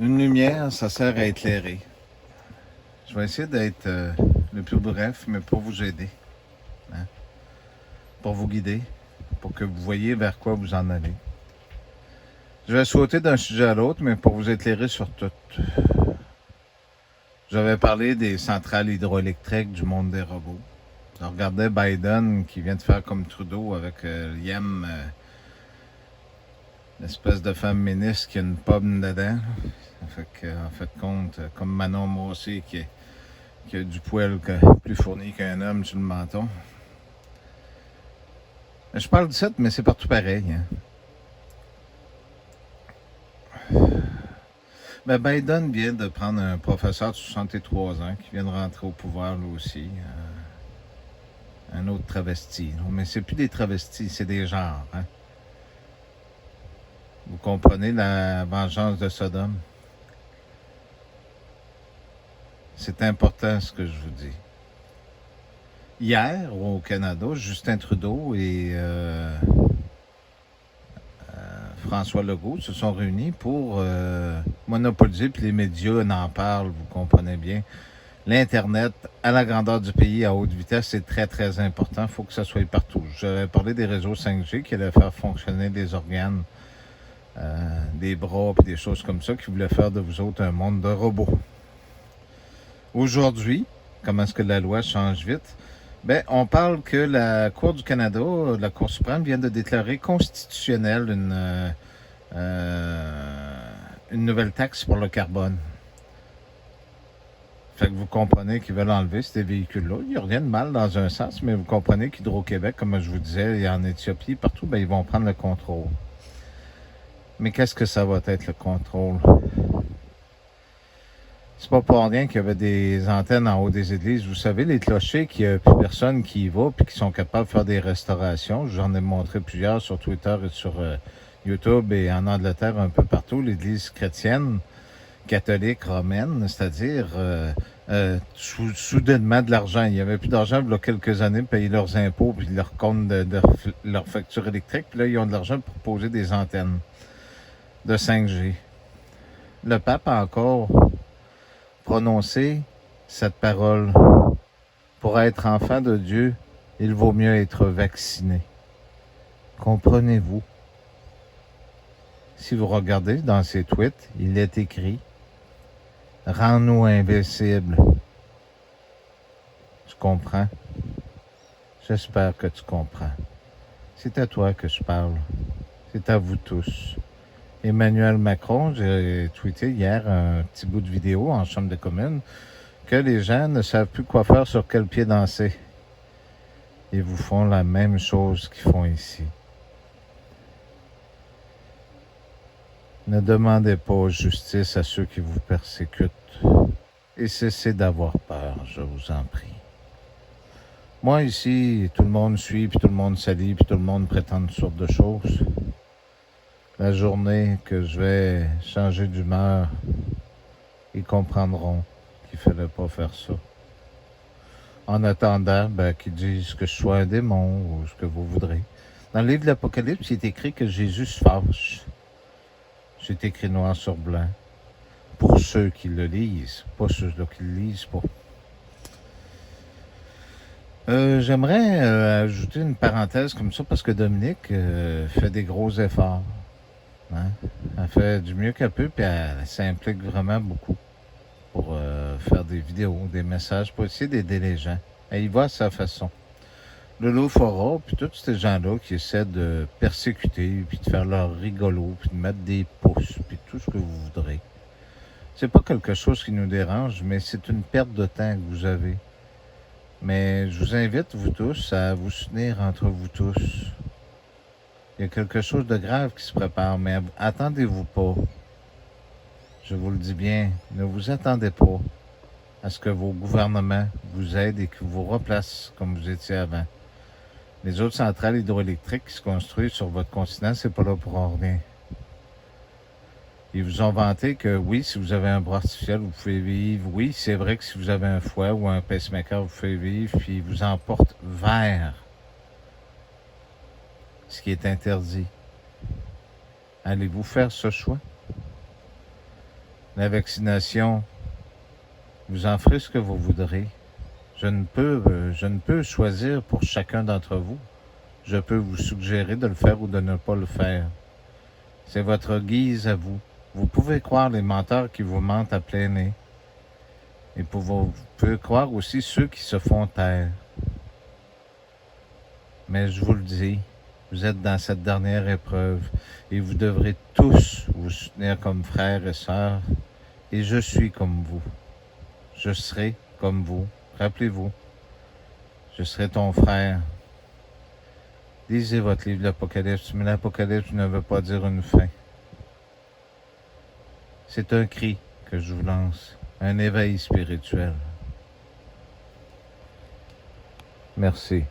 Une lumière, ça sert à éclairer. Je vais essayer d'être le plus bref, mais pour vous aider, hein, pour vous guider, pour que vous voyez vers quoi vous en allez. Je vais sauter d'un sujet à l'autre, mais pour vous éclairer sur tout. J'avais parlé des centrales hydroélectriques du monde des robots. Je regardais Biden qui vient de faire comme Trudeau avec Liem, l'espèce de femme ministre qui a une pomme dedans. Fait que, en fait compte, comme Manon Massé qui a du poil plus fourni qu'un homme sur le menton. Je parle de ça, mais c'est partout pareil. Hein. Ben Biden vient de prendre un professeur de 63 ans qui vient de rentrer au pouvoir lui aussi. Un autre travesti. Mais c'est plus des travestis, c'est des genres. Hein. Vous comprenez la vengeance de Sodome? C'est important ce que je vous dis. Hier, au Canada, Justin Trudeau et François Legault se sont réunis pour monopoliser, puis les médias en parlent, vous comprenez bien. L'Internet à la grandeur du pays à haute vitesse, c'est très, très important. Il faut que ça soit partout. J'avais parlé des réseaux 5G qui allaient faire fonctionner des organes, des bras, puis des choses comme ça, qui voulaient faire de vous autres un monde de robots. Aujourd'hui, comment est-ce que la loi change vite? Ben, on parle que la Cour du Canada, la Cour suprême, vient de déclarer constitutionnelle une nouvelle taxe pour le carbone. Fait que vous comprenez qu'ils veulent enlever ces véhicules-là. Il n'y a rien de mal dans un sens, mais vous comprenez qu'Hydro-Québec, comme je vous disais, et en Éthiopie, partout, ben, ils vont prendre le contrôle. Mais qu'est-ce que ça va être le contrôle? C'est pas pour rien qu'il y avait des antennes en haut des églises. Vous savez, les clochers, qu'il n'y a plus personne qui y va puis qui sont capables de faire des restaurations. J'en ai montré plusieurs sur Twitter et sur YouTube et en Angleterre, un peu partout. L'église chrétienne, catholique, romaine, c'est-à-dire soudainement de l'argent. Il n'y avait plus d'argent il y a quelques années pour payer leurs impôts puis leur compte de leur facture électrique. Puis là, ils ont de l'argent pour poser des antennes de 5G. Le pape a encore prononcé cette parole. Pour être enfant de Dieu, il vaut mieux être vacciné. Comprenez-vous? Si vous regardez dans ses tweets, il est écrit « Rends-nous invincibles ». Tu comprends? J'espère que tu comprends. C'est à toi que je parle. C'est à vous tous. Emmanuel Macron, j'ai tweeté hier un petit bout de vidéo en Chambre des communes que les gens ne savent plus quoi faire, sur quel pied danser. Ils vous font la même chose qu'ils font ici. Ne demandez pas justice à ceux qui vous persécutent et cessez d'avoir peur, je vous en prie. Moi ici, tout le monde suit, puis tout le monde s'allie, puis tout le monde prétend toutes sortes de choses. La journée que je vais changer d'humeur, ils comprendront qu'il ne fallait pas faire ça. En attendant, qu'ils disent que je sois un démon ou ce que vous voudrez. Dans le livre de l'Apocalypse, il est écrit que Jésus se fâche. C'est écrit noir sur blanc. Pour ceux qui le lisent, pas ceux-là qui le lisent pas. J'aimerais ajouter une parenthèse comme ça parce que Dominique fait des gros efforts. Hein? Elle fait du mieux qu'elle peut, puis elle s'implique vraiment beaucoup pour faire des vidéos, des messages, pour essayer d'aider les gens. Elle y va à sa façon. Lolo Fora, puis tous ces gens-là qui essaient de persécuter, puis de faire leur rigolo, puis de mettre des pouces, puis tout ce que vous voudrez. C'est pas quelque chose qui nous dérange, mais c'est une perte de temps que vous avez. Mais je vous invite, vous tous, à vous soutenir entre vous tous. Il y a quelque chose de grave qui se prépare, mais attendez-vous pas. Je vous le dis bien, ne vous attendez pas à ce que vos gouvernements vous aident et qu'ils vous replacent comme vous étiez avant. Les autres centrales hydroélectriques qui se construisent sur votre continent, c'est pas là pour rien. Ils vous ont vanté que oui, si vous avez un bras artificiel, vous pouvez vivre. Oui, c'est vrai que si vous avez un foie ou un pacemaker, vous pouvez vivre, puis ils vous emportent vers ce qui est interdit. Allez-vous faire ce choix? La vaccination, vous en ferez ce que vous voudrez. Je ne peux choisir pour chacun d'entre vous. Je peux vous suggérer de le faire ou de ne pas le faire. C'est votre guise à vous. Vous pouvez croire les menteurs qui vous mentent à plein nez. Et vous pouvez croire aussi ceux qui se font taire. Mais je vous le dis, vous êtes dans cette dernière épreuve et vous devrez tous vous soutenir comme frères et sœurs. Et je suis comme vous. Je serai comme vous. Rappelez-vous, je serai ton frère. Lisez votre livre, l'Apocalypse, mais l'Apocalypse ne veut pas dire une fin. C'est un cri que je vous lance, un éveil spirituel. Merci.